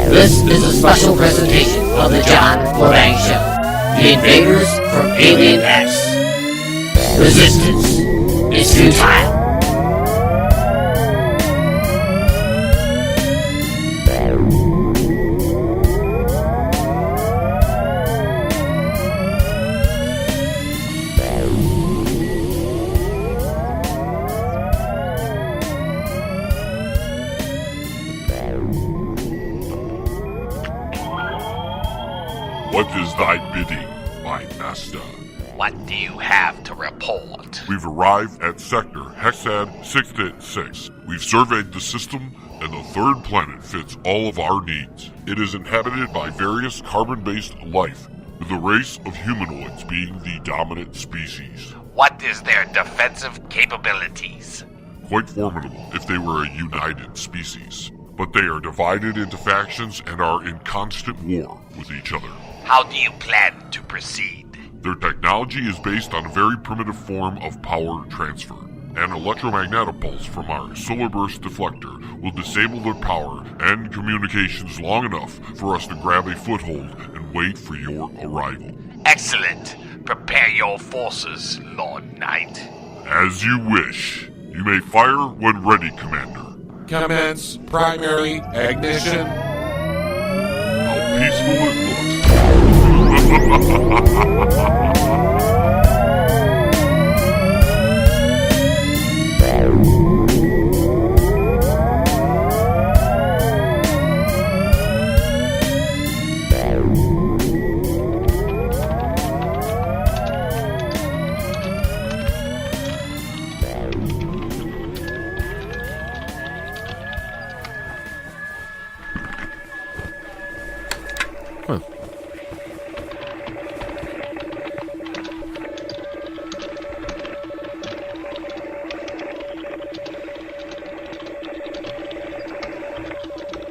This is a special presentation of the John LEBANG Show. The invaders from Alien X. Resistance is futile. What is thy bidding, my master? What do you have to report? We've arrived at Sector Hexad 686. We've surveyed the system, and the third planet fits all of our needs. It is inhabited by various carbon-based life, with the race of humanoids being the dominant species. What is their defensive capabilities? Quite formidable if they were a united species. But they are divided into factions and are in constant war with each other. How do you plan to proceed? Their technology is based on a very primitive form of power transfer. An electromagnetic pulse from our solar burst deflector will disable their power and communications long enough for us to grab a foothold and wait for your arrival. Excellent. Prepare your forces, Lord Knight. As you wish. You may fire when ready, Commander. Commence primary ignition. How peaceful it looks.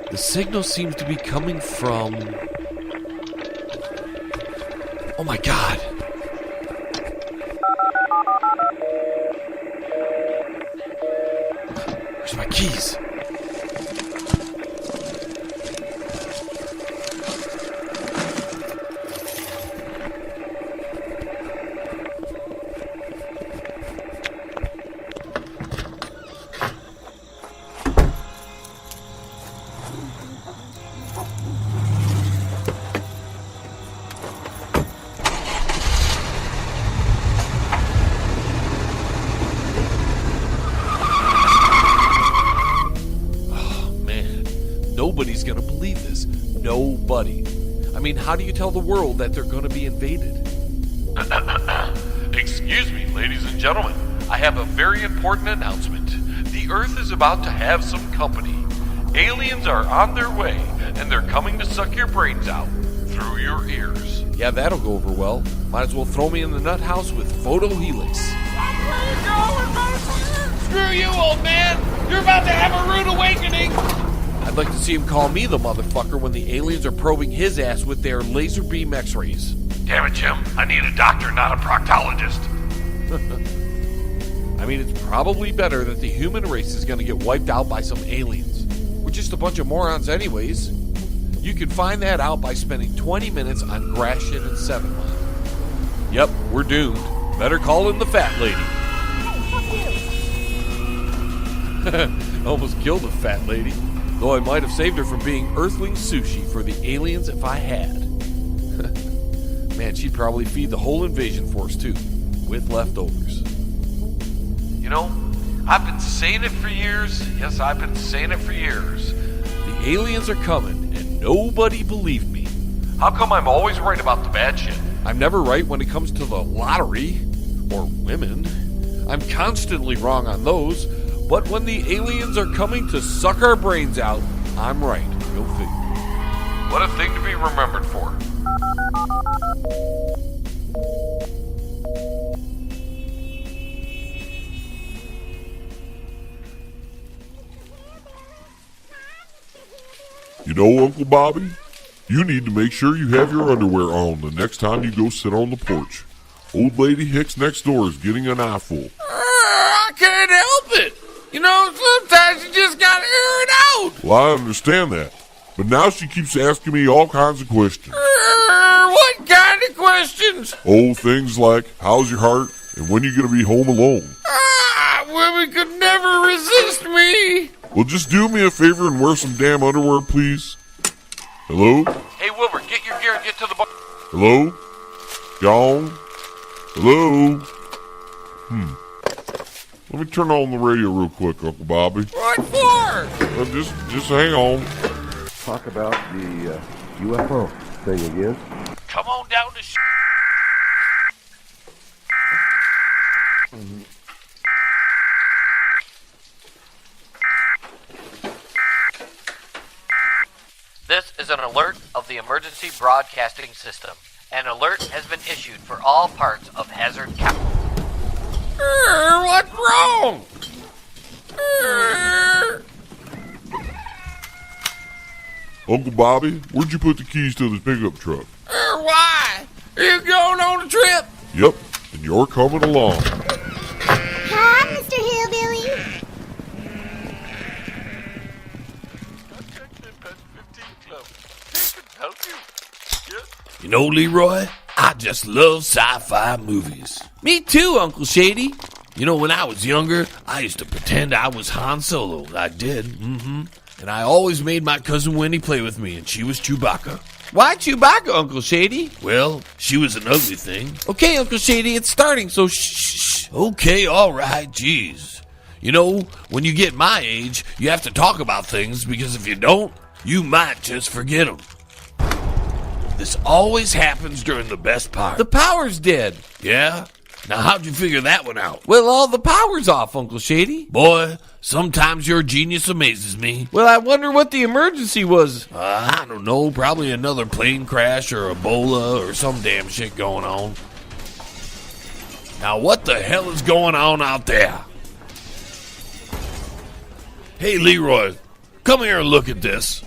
The signal seems to be coming from... Oh my god! Where's my keys? Nobody's gonna believe this. Nobody. I mean, how do you tell the world that they're gonna be invaded? Excuse me, ladies and gentlemen. I have a very important announcement. The Earth is about to have some company. Aliens are on their way, and they're coming to suck your brains out through your ears. Yeah, that'll go over well. Might as well throw me in the nut house with photo helix. Screw you, old man! You're about to have a rude awakening! I'd like to see him call me the motherfucker when the aliens are probing his ass with their laser beam x-rays. Damn it, Jim. I need a doctor, not a proctologist. I mean, it's probably better that the human race is going to get wiped out by some aliens. We're just a bunch of morons anyways. You can find that out by spending 20 minutes on Gratian and 7 Mile. Yep, we're doomed. Better call in the fat lady. Almost killed a fat lady. Though I might have saved her from being earthling sushi for the aliens if I had. Man, she'd probably feed the whole invasion force too, with leftovers. You know, I've been saying it for years. Yes, I've been saying it for years. The aliens are coming, and nobody believed me. How come I'm always right about the bad shit? I'm never right when it comes to the lottery, or women. I'm constantly wrong on those. But when the aliens are coming to suck our brains out, I'm right. Go figure. What a thing to be remembered for. You know, Uncle Bobby, you need to make sure you have your underwear on the next time you go sit on the porch. Old Lady Hicks next door is getting an eyeful. I can't help it. You know, sometimes you just gotta air it out. Well, I understand that. But now she keeps asking me all kinds of questions. What kind of questions? Oh, things like, how's your heart? And when are you going to be home alone? Women could never resist me. Well, just do me a favor and wear some damn underwear, please. Hello? Hey, Wilbur, get your gear and get to the bar. Hello? Gone? Hello? Let me turn on the radio real quick, Uncle Bobby. What for? Just hang on. Talk about the UFO thing again. Come on down to This is an alert of the emergency broadcasting system. An alert has been issued for all parts of Hazard County. What's wrong? Uncle Bobby, where'd you put the keys to the pickup truck? Why? Are you going on a trip? Yep, and you're coming along. Hi, Mr. Hillbilly. You know, Leroy, I just love sci-fi movies. Me too, Uncle Shady. You know, when I was younger, I used to pretend I was Han Solo. I did, And I always made my cousin Wendy play with me, and she was Chewbacca. Why Chewbacca, Uncle Shady? Well, she was an ugly thing. Okay, Uncle Shady, it's starting, so shh. Okay, all right, jeez. You know, when you get my age, you have to talk about things, because if you don't, you might just forget them. This always happens during the best part. The power's dead. Yeah? Now, how'd you figure that one out? Well, all the power's off, Uncle Shady. Boy, sometimes your genius amazes me. Well, I wonder what the emergency was. I don't know, probably another plane crash or Ebola or some damn shit going on. Now, what the hell is going on out there? Hey, Leroy, come here and look at this.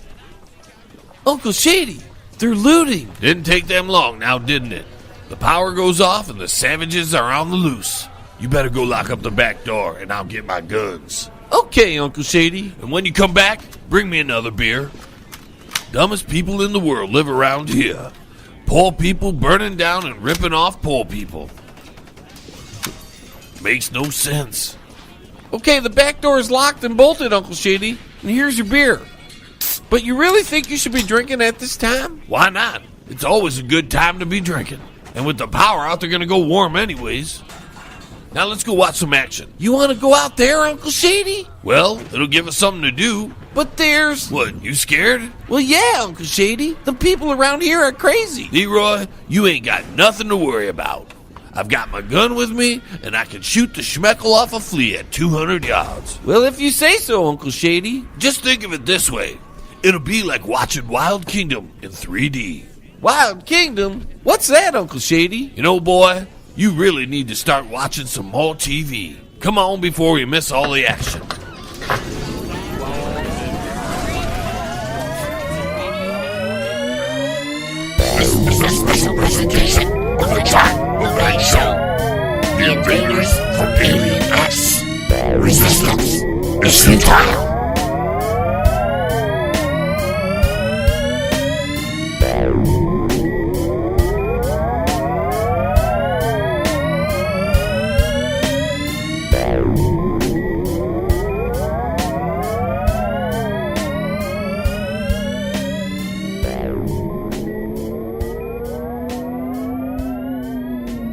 Uncle Shady, they're looting. Didn't take them long now, didn't it? The power goes off and the savages are on the loose. You better go lock up the back door and I'll get my guns. Okay, Uncle Shady. And when you come back, bring me another beer. Dumbest people in the world live around here. Poor people burning down and ripping off poor people. Makes no sense. Okay, the back door is locked and bolted, Uncle Shady. And here's your beer. But you really think you should be drinking at this time? Why not? It's always a good time to be drinking. And with the power out, they're going to go warm anyways. Now let's go watch some action. You want to go out there, Uncle Shady? Well, it'll give us something to do. But there's... What, you scared? Well, yeah, Uncle Shady. The people around here are crazy. Leroy, you ain't got nothing to worry about. I've got my gun with me, and I can shoot the schmeckle off a flea at 200 yards. Well, if you say so, Uncle Shady. Just think of it this way. It'll be like watching Wild Kingdom in 3D. Wild Kingdom? What's that, Uncle Shady? You know, boy, you really need to start watching some more TV. Come on before you miss all the action. This is a special presentation of the John LeBang Show. The Invaders from Alien X. Resistance is futile.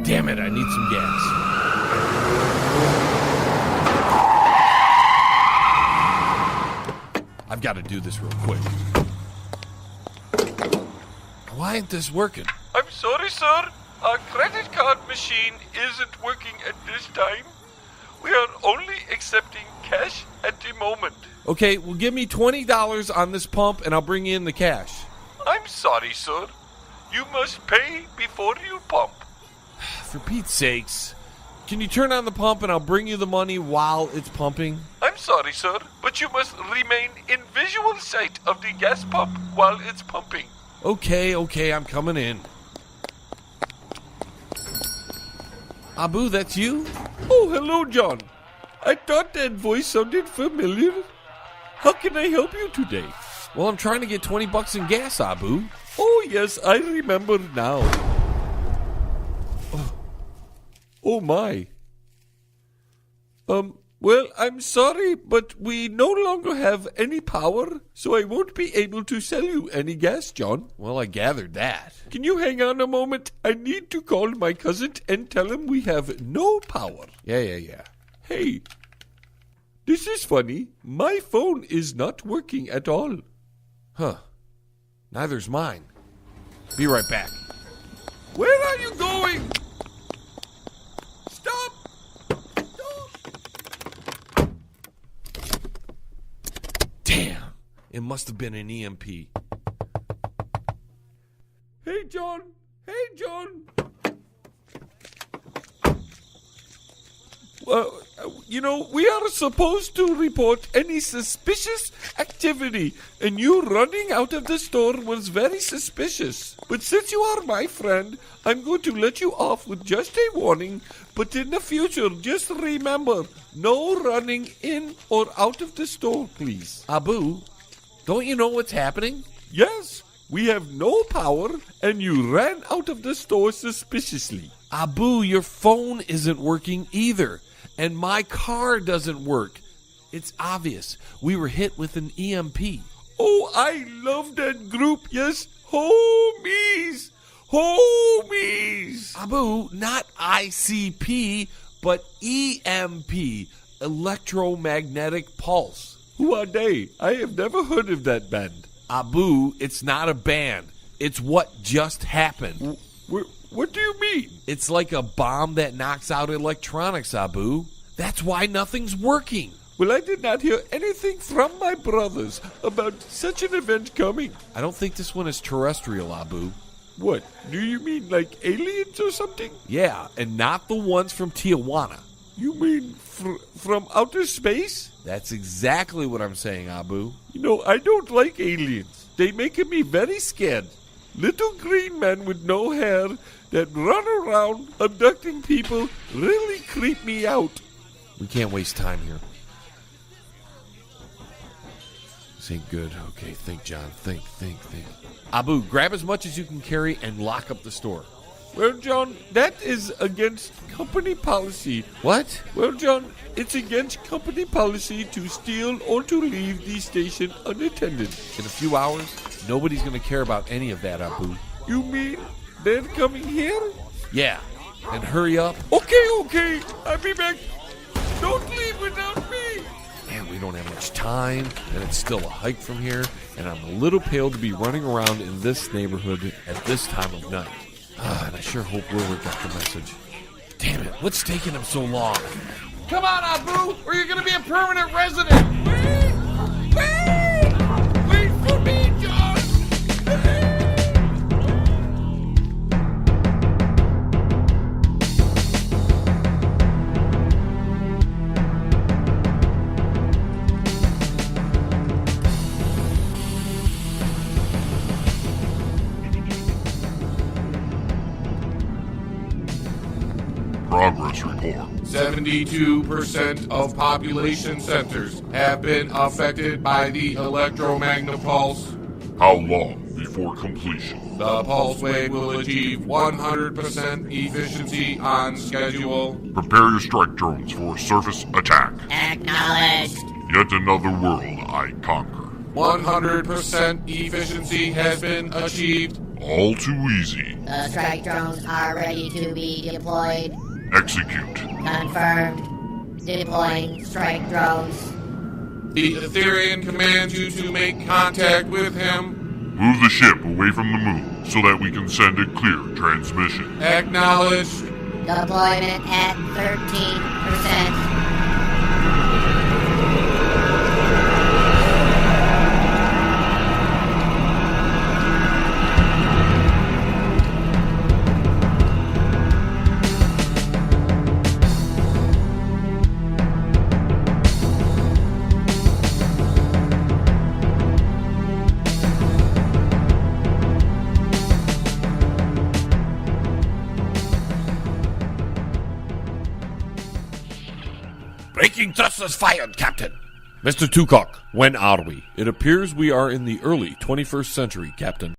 Damn it, I need some gas. I've got to do this real quick. Why ain't this working? I'm sorry, sir. Our credit card machine isn't working at this time. We are only accepting cash at the moment. Okay, well, give me $20 on this pump and I'll bring you in the cash. I'm sorry, sir. You must pay before you pump. For Pete's sakes. Can you turn on the pump and I'll bring you the money while it's pumping? I'm sorry, sir, but you must remain in visual sight of the gas pump while it's pumping. Okay, I'm coming in. Abu, that's you? Oh, hello, John. I thought that voice sounded familiar. How can I help you today? Well, I'm trying to get $20 in gas, Abu. Oh, yes, I remember now. Oh my. Well, I'm sorry, but we no longer have any power, so I won't be able to sell you any gas, John. Well, I gathered that. Can you hang on a moment? I need to call my cousin and tell him we have no power. Yeah. Hey, this is funny. My phone is not working at all. Huh. Neither's mine. Be right back. Where are you going? Stop! Damn. It must have been an EMP. Hey, John. We are supposed to report any suspicious activity, and you running out of the store was very suspicious. But since you are my friend, I'm going to let you off with just a warning. But in the future, just remember, no running in or out of the store, please. Abu, don't you know what's happening? Yes, we have no power, and you ran out of the store suspiciously. Abu, your phone isn't working either. And my car doesn't work. It's obvious. We were hit with an EMP. Oh, I love that group. Yes, homies. Abu, not ICP, but EMP, electromagnetic pulse. Who are they? I have never heard of that band. Abu, it's not a band. It's what just happened. What do you mean? It's like a bomb that knocks out electronics, Abu. That's why nothing's working. Well, I did not hear anything from my brothers about such an event coming. I don't think this one is terrestrial, Abu. What? Do you mean like aliens or something? Yeah, and not the ones from Tijuana. You mean from outer space? That's exactly what I'm saying, Abu. You know, I don't like aliens. They make me very scared. Little green men with no hair that run around abducting people really creep me out. We can't waste time here. This ain't good. Okay, think, John. Think. Abu, grab as much as you can carry and lock up the store. Well, John, that is against company policy. What? Well, John, it's against company policy to steal or to leave the station unattended. In a few hours, nobody's going to care about any of that, Abu. You mean they're coming here? Yeah, and hurry up. Okay. I'll be back. Don't leave without me. Man, we don't have much time, and it's still a hike from here, and I'm a little pale to be running around in this neighborhood at this time of night. And I sure hope Wilbur got the message. Damn it, what's taking him so long? Come on, Abu, or you're going to be a permanent resident. Wait for me, John. Progress report. 72% of population centers have been affected by the electromagnetic pulse. How long before completion? The pulse wave will achieve 100% efficiency on schedule. Prepare your strike drones for surface attack. Acknowledged. Yet another world I conquer. 100% efficiency has been achieved. All too easy. The strike drones are ready to be deployed. Execute. Confirmed. Deploying strike drones. The Etherean commands you to make contact with him. Move the ship away from the moon so that we can send a clear transmission. Acknowledged. Deployment at 13%. Braking thrusters fired, Captain. Mr. Tukok, when are we? It appears we are in the early 21st century, Captain.